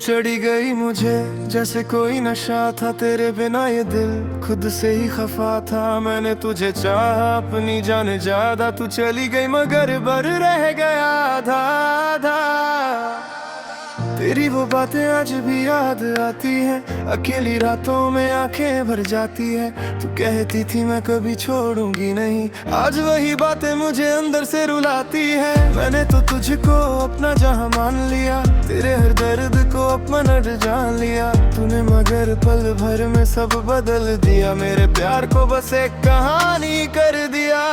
चढ़ी गई मुझे जैसे कोई नशा था, तेरे बिना ये दिल खुद से ही खफा था। मैंने तुझे चाहा अपनी जान ज्यादा, तू चली गई मगर बर रह गया आधा आधा। तेरी वो बातें आज भी याद आती हैं, अकेली रातों में आंखें भर जाती है। तू कहती थी मैं कभी छोड़ूंगी नहीं, आज वही बातें मुझे अंदर से रुलाती है। मैंने तो तुझको अपना जहां मान लिया, तेरे हर दर्द को अपना जान लिया तूने, मगर पल भर में सब बदल दिया। मेरे प्यार को बस एक कहानी कर दिया।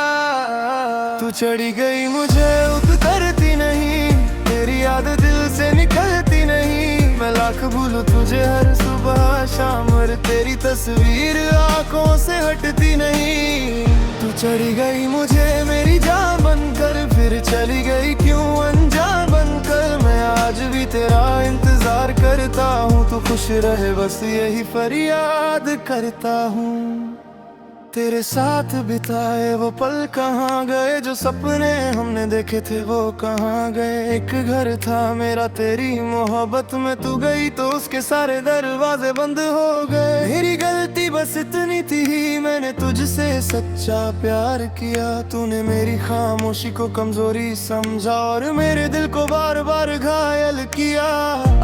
तू चढ़ी गई मुझे उतरती नहीं, तेरी याद दिल से निकलती नहीं। मैं लाख भूलूं तुझे हर सुबह शाम, और तेरी तस्वीर आंखों से हटती नहीं। तू चढ़ी गई मुझे मेरी जान बनकर, फिर चली गई क्यों अनजान बनकर। मैं आज भी तेरा इंतजार करता हूँ, तू खुश रहे बस यही फरियाद करता हूँ। तेरे साथ बिताए वो पल कहाँ गए, जो सपने हमने देखे थे वो कहाँ गए। एक घर था मेरा तेरी मोहब्बत में, तू गई तो उसके सारे दरवाजे बंद हो गए। मेरी गलती बस इतनी थी, मैंने तुझसे सच्चा प्यार किया। तूने मेरी खामोशी को कमजोरी समझा और मेरे दिल को बार बार घायल किया।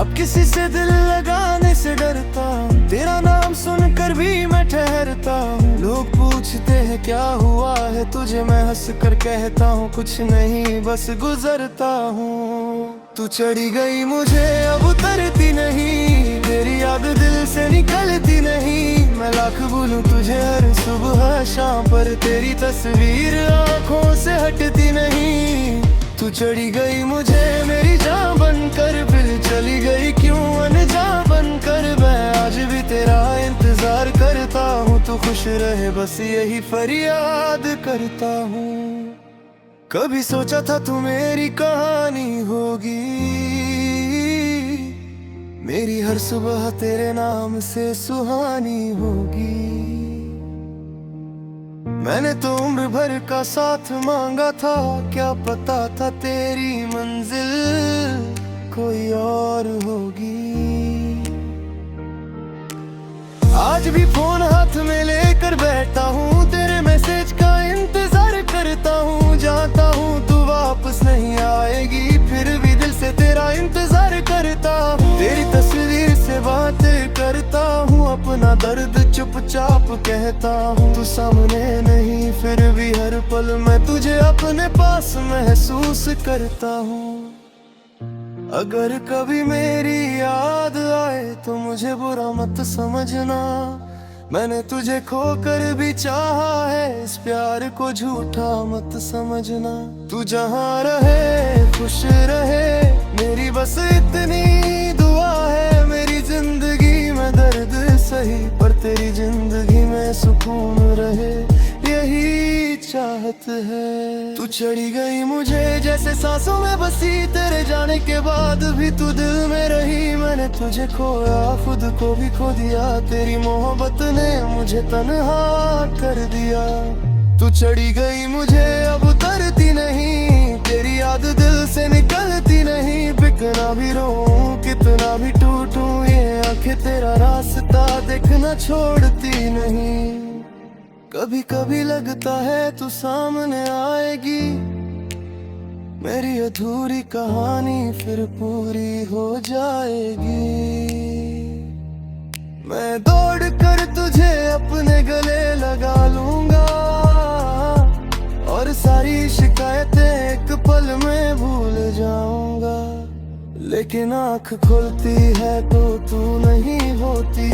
अब किसी से दिल लगाने से डरता हूँ, तेरा नाम सुनकर भी मैं ठहरता हूँ। लोग पूछते हैं क्या हुआ है तुझे, मैं हंस कर कहता हूँ कुछ नहीं बस गुजरता हूँ। तू चढ़ी गई मुझे अब उतरती नहीं, तेरी याद दिल से निकलती नहीं। मैं लाख भूलूं तुझे हर सुबह शाम, पर तेरी तस्वीर आंखों से हटती नहीं। तू चढ़ी गई मुझे मेरी जान बनकर, फिर चली गई क्यों अनजान बनकर। मैं आज भी तेरा इंतजार करता हूँ, तू खुश रहे बस यही फरियाद करता हूँ। कभी सोचा था तू मेरी कहानी होगी, मेरी हर सुबह तेरे नाम से सुहानी होगी। मैंने तो उम्र भर का साथ मांगा था, क्या पता था तेरी मंजिल कोई और होगी। आज भी फोन हाथ में लेकर बैठा हूँ, तेरे मैसेज का इंतजार करता हूँ। जानता हूँ तू वापस नहीं आएगी, फिर भी दिल से तेरा इंतजार करता हूँ। तेरी तस्वीर से बातें करता हूँ, अपना दर्द चुपचाप कहता हूँ। तू सामने नहीं फिर भी हर पल मैं तुझे अपने पास महसूस करता हूँ। अगर कभी मेरी याद आए तो मुझे बुरा मत समझना, मैंने तुझे खोकर भी चाहा है, इस प्यार को झूठा मत समझना। तू जहाँ रहे खुश रहे, मेरी बस इतनी दुआ है। मेरी जिंदगी में दर्द सही, पर तेरी जिंदगी में सुकून रहे, यही चाहत है। तू चढ़ी गई मुझे जैसे सांसों में बसी, तेरे जाने के बाद भी तू दिल में रही। मैंने तुझे खोया खुद को भी खो दिया, तेरी मोहब्बत ने मुझे तन्हा कर दिया। तू चढ़ी गई मुझे अब उतरती नहीं, तेरी याद दिल से निकलती नहीं। बिकना भी रोऊं कितना भी टूटूं, ये आंखें तेरा रास्ता देखना छोड़ती नहीं। कभी कभी लगता है तू सामने आएगी, मेरी अधूरी कहानी फिर पूरी हो जाएगी। मैं दौड़ कर तुझे अपने गले लगा लूंगा, और सारी शिकायतें एक पल में भूल जाऊंगा। लेकिन आँख खुलती है तो तू नहीं होती,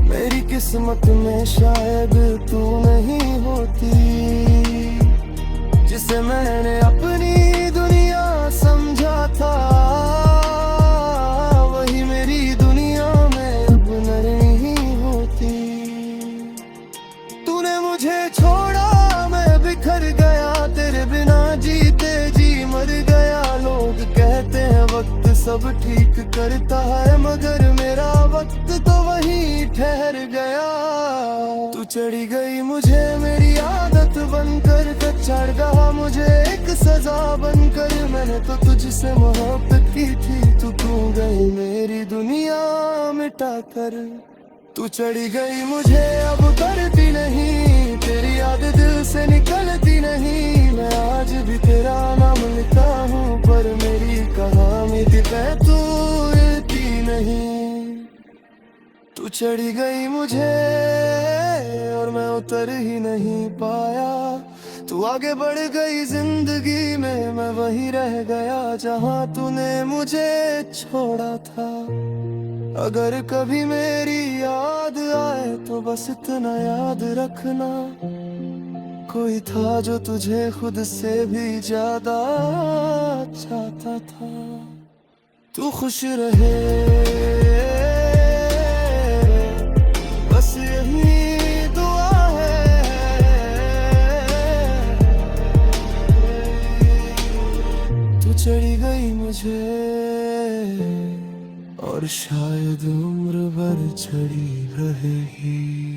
मेरी किस्मत में शायद तू नहीं होती। जिसे मैंने अपनी दुनिया समझा था, वही मेरी दुनिया में अब नहीं होती। तूने मुझे छोड़ा मैं बिखर गया, तेरे बिना जीते जी मर गया। लोग कहते हैं वक्त सब ठीक करता है, मगर मेरा वक्त तो वही ठहर गया। तू चढ़ी गई मुझे मेरी आदत बनकर कच्चा रहा मुझे एक सजा बनकर। मैंने तो तुझसे मोहब्बत की थी, तू क्यों गई मेरी दुनिया मिटा कर। तू चढ़ी गई मुझे अब करती नहीं, तेरी याद दिल से निकलती नहीं। मैं आज भी तेरा नाम लिखता हूँ, पर मेरी कहानी थी तू इतनी नहीं। तू चढ़ी गई मुझे और मैं उतर ही नहीं पाया। तू आगे बढ़ गई जिंदगी में, मैं वहीं रह गया जहां तूने मुझे छोड़ा था। अगर कभी मेरी याद आए तो बस इतना याद रखना, कोई था जो तुझे खुद से भी ज्यादा चाहता था। तू खुश रहे बस यही दुआ है। तू चढ़ी गई मुझे और शायद उम्र भर चढ़ी रहेगी।